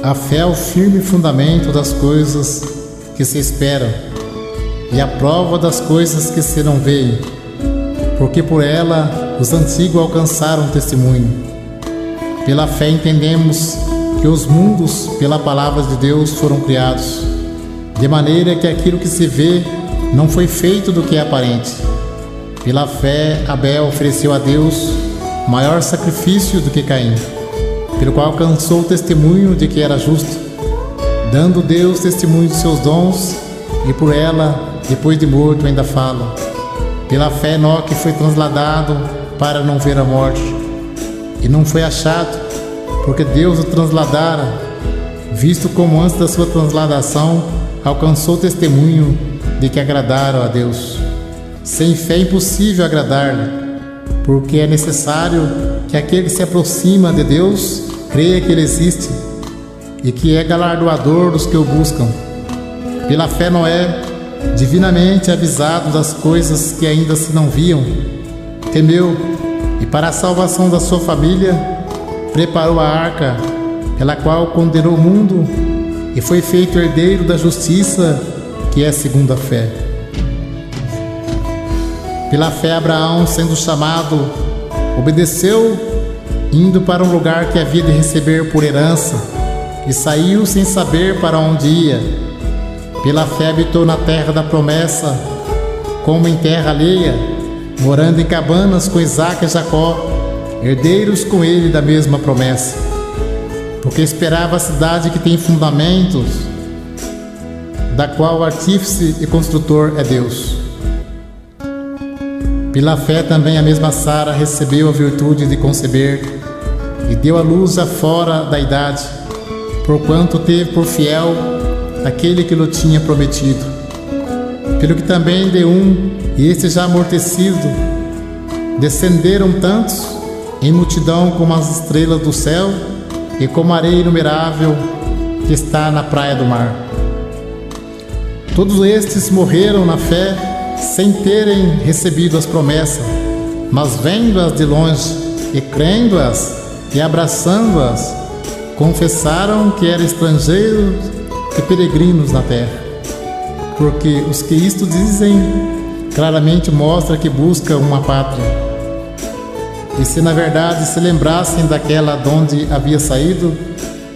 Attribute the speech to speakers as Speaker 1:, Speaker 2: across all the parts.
Speaker 1: A fé é o firme fundamento das coisas que se esperam e a prova das coisas que se não veem, porque por ela os antigos alcançaram testemunho. Pela fé entendemos que os mundos, pela palavra de Deus, foram criados, de maneira que aquilo que se vê não foi feito do que é aparente. Pela fé, Abel ofereceu a Deus maior sacrifício do que Caim, pelo qual alcançou o testemunho de que era justo, dando Deus testemunho de seus dons, e por ela, depois de morto, ainda fala. Pela fé, Enoque foi transladado para não ver a morte, e não foi achado, porque Deus o transladara, visto como antes da sua transladação alcançou o testemunho de que agradaram a Deus. Sem fé é impossível agradar-lhe, porque é necessário que aquele que se aproxima de Deus creia que Ele existe e que é galardoador dos que o buscam. Pela fé, Noé, divinamente avisado das coisas que ainda se não viam, temeu e, para a salvação da sua família, preparou a arca, pela qual condenou o mundo e foi feito herdeiro da justiça, que é segundo a fé. Pela fé, Abraão, sendo chamado, obedeceu, indo para um lugar que havia de receber por herança, e saiu sem saber para onde ia. Pela fé habitou na terra da promessa, como em terra alheia, morando em cabanas com Isaque e Jacó, herdeiros com ele da mesma promessa, porque esperava a cidade que tem fundamentos, da qual o artífice e construtor é Deus. Pela fé também a mesma Sara recebeu a virtude de conceber e deu à luz já fora da idade, porquanto teve por fiel aquele que lhe tinha prometido. Pelo que também de um, e este já amortecido, descenderam tantos em multidão como as estrelas do céu e como a areia inumerável que está na praia do mar. Todos estes morreram na fé, sem terem recebido as promessas, mas vendo-as de longe e crendo-as e abraçando-as, confessaram que eram estrangeiros e peregrinos na terra. Porque os que isto dizem claramente mostra que buscam uma pátria. E se na verdade se lembrassem daquela de onde havia saído,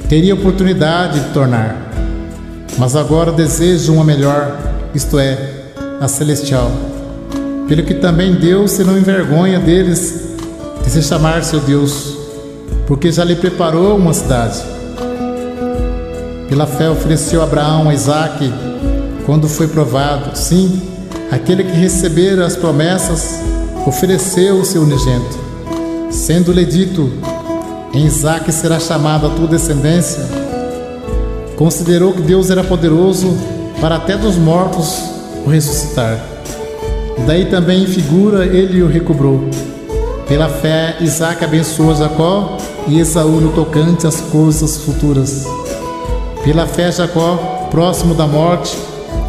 Speaker 1: teria oportunidade de tornar. Mas agora desejam uma melhor, isto é, a celestial. Pelo que também Deus se não envergonha deles de se chamar seu Deus, porque já lhe preparou uma cidade. Pela fé ofereceu Abraão a Isaque quando foi provado. Sim, aquele que recebera as promessas ofereceu o seu unigênito, sendo-lhe dito: em Isaque será chamada a tua descendência. Considerou que Deus era poderoso para até dos mortos o ressuscitar. E daí também em figura ele o recobrou. Pela fé, Isaque abençoou Jacó e Esaú no tocante às coisas futuras. Pela fé, Jacó, próximo da morte,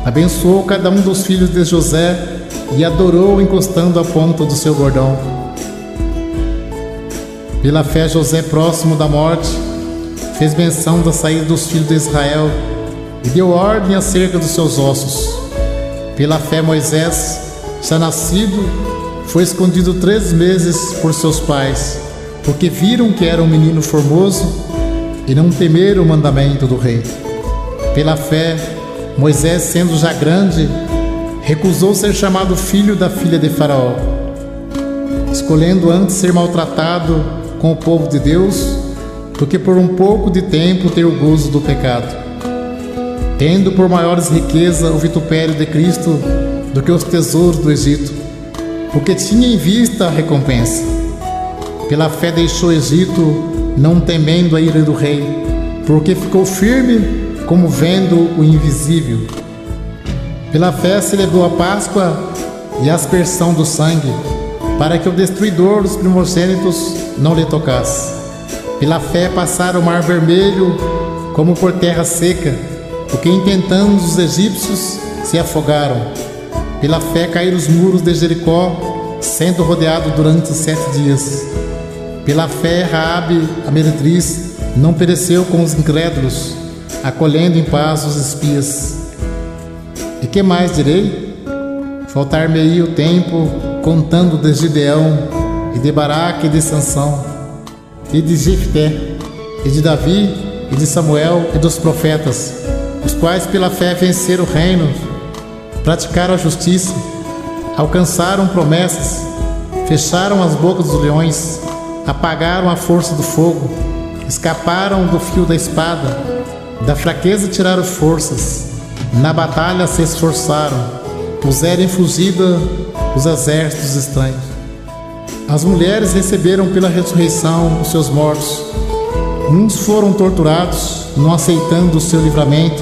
Speaker 1: abençoou cada um dos filhos de José e adorou encostando a ponta do seu bordão. Pela fé, José, próximo da morte, fez menção da saída dos filhos de Israel e deu ordem acerca dos seus ossos. Pela fé, Moisés, já nascido, foi escondido 3 meses por seus pais, porque viram que era um menino formoso e não temeram o mandamento do rei. Pela fé, Moisés, sendo já grande, recusou ser chamado filho da filha de Faraó, escolhendo antes ser maltratado com o povo de Deus, do que por um pouco de tempo ter o gozo do pecado, tendo por maiores riqueza o vitupério de Cristo do que os tesouros do Egito, porque tinha em vista a recompensa. Pela fé deixou o Egito, não temendo a ira do rei, porque ficou firme como vendo o invisível. Pela fé celebrou a Páscoa e a aspersão do sangue, para que o destruidor dos primogênitos não lhe tocasse. Pela fé passaram o mar vermelho como por terra seca, porque intentando os egípcios se afogaram. Pela fé caíram os muros de Jericó, sendo rodeado durante 7 dias. Pela fé Raabe, a meretriz, não pereceu com os incrédulos, acolhendo em paz os espias. E que mais direi? Faltar-me-ia o tempo, contando de Gideão, e de Baraque, e de Sansão, e de Jefté, e de Davi, e de Samuel, e dos profetas, os quais pela fé venceram o reino, praticaram a justiça, alcançaram promessas, fecharam as bocas dos leões, apagaram a força do fogo, escaparam do fio da espada, da fraqueza tiraram forças, na batalha se esforçaram, puseram em fugida os exércitos estranhos. As mulheres receberam pela ressurreição os seus mortos. Uns foram torturados, não aceitando o seu livramento,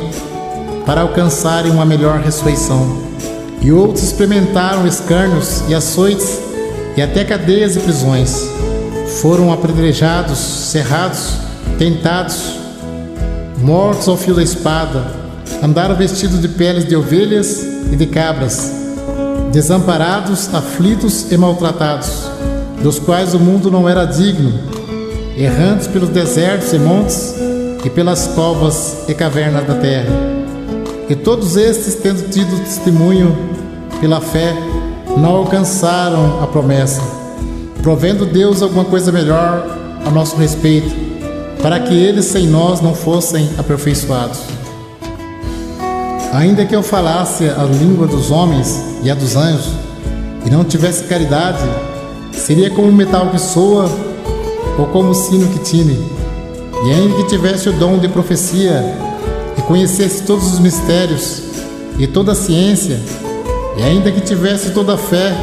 Speaker 1: para alcançarem uma melhor ressurreição. E outros experimentaram escárnios e açoites e até cadeias e prisões. Foram apedrejados, cerrados, tentados, mortos ao fio da espada. Andaram vestidos de peles de ovelhas e de cabras, desamparados, aflitos e maltratados, dos quais o mundo não era digno, errantes pelos desertos e montes e pelas covas e cavernas da terra. E todos estes, tendo tido testemunho pela fé, não alcançaram a promessa, provendo Deus alguma coisa melhor a nosso respeito, para que eles sem nós não fossem aperfeiçoados. Ainda que eu falasse a língua dos homens e a dos anjos, e não tivesse caridade, seria como um metal que soa, ou como um sino que tine. E ainda que tivesse o dom de profecia, e conhecesse todos os mistérios, e toda a ciência, e ainda que tivesse toda a fé,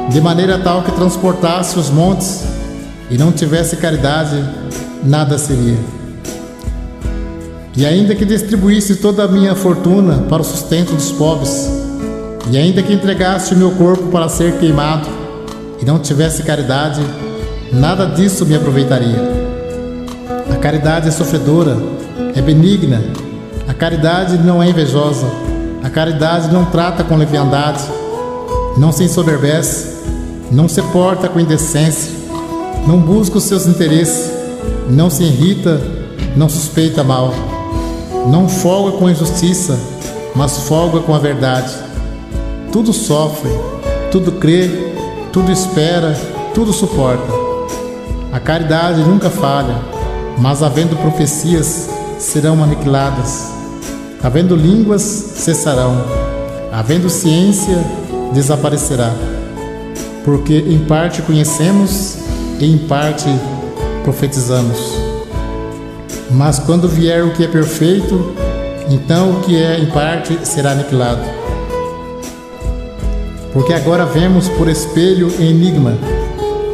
Speaker 1: de maneira tal que transportasse os montes, e não tivesse caridade, nada seria. E ainda que distribuísse toda a minha fortuna para o sustento dos pobres, e ainda que entregasse o meu corpo para ser queimado, e não tivesse caridade, nada disso me aproveitaria. A caridade é sofredora, é benigna, a caridade não é invejosa, a caridade não trata com leviandade, não se ensoberbece, não se porta com indecência, não busca os seus interesses, não se irrita, não suspeita mal, não folga com a injustiça, mas folga com a verdade. Tudo sofre, tudo crê, tudo espera, tudo suporta. A caridade nunca falha, mas havendo profecias, serão aniquiladas. Havendo línguas, cessarão. Havendo ciência, desaparecerá. Porque em parte conhecemos e em parte profetizamos. Mas quando vier o que é perfeito, então o que é em parte será aniquilado. Porque agora vemos por espelho e enigma,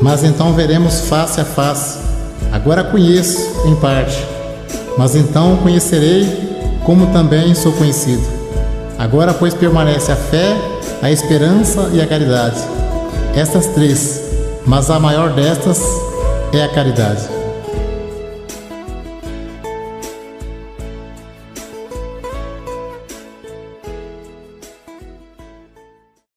Speaker 1: mas então veremos face a face. Agora conheço em parte, mas então conhecerei como também sou conhecido. Agora, pois, permanece a fé, a esperança e a caridade. Estas três, mas a maior destas é a caridade.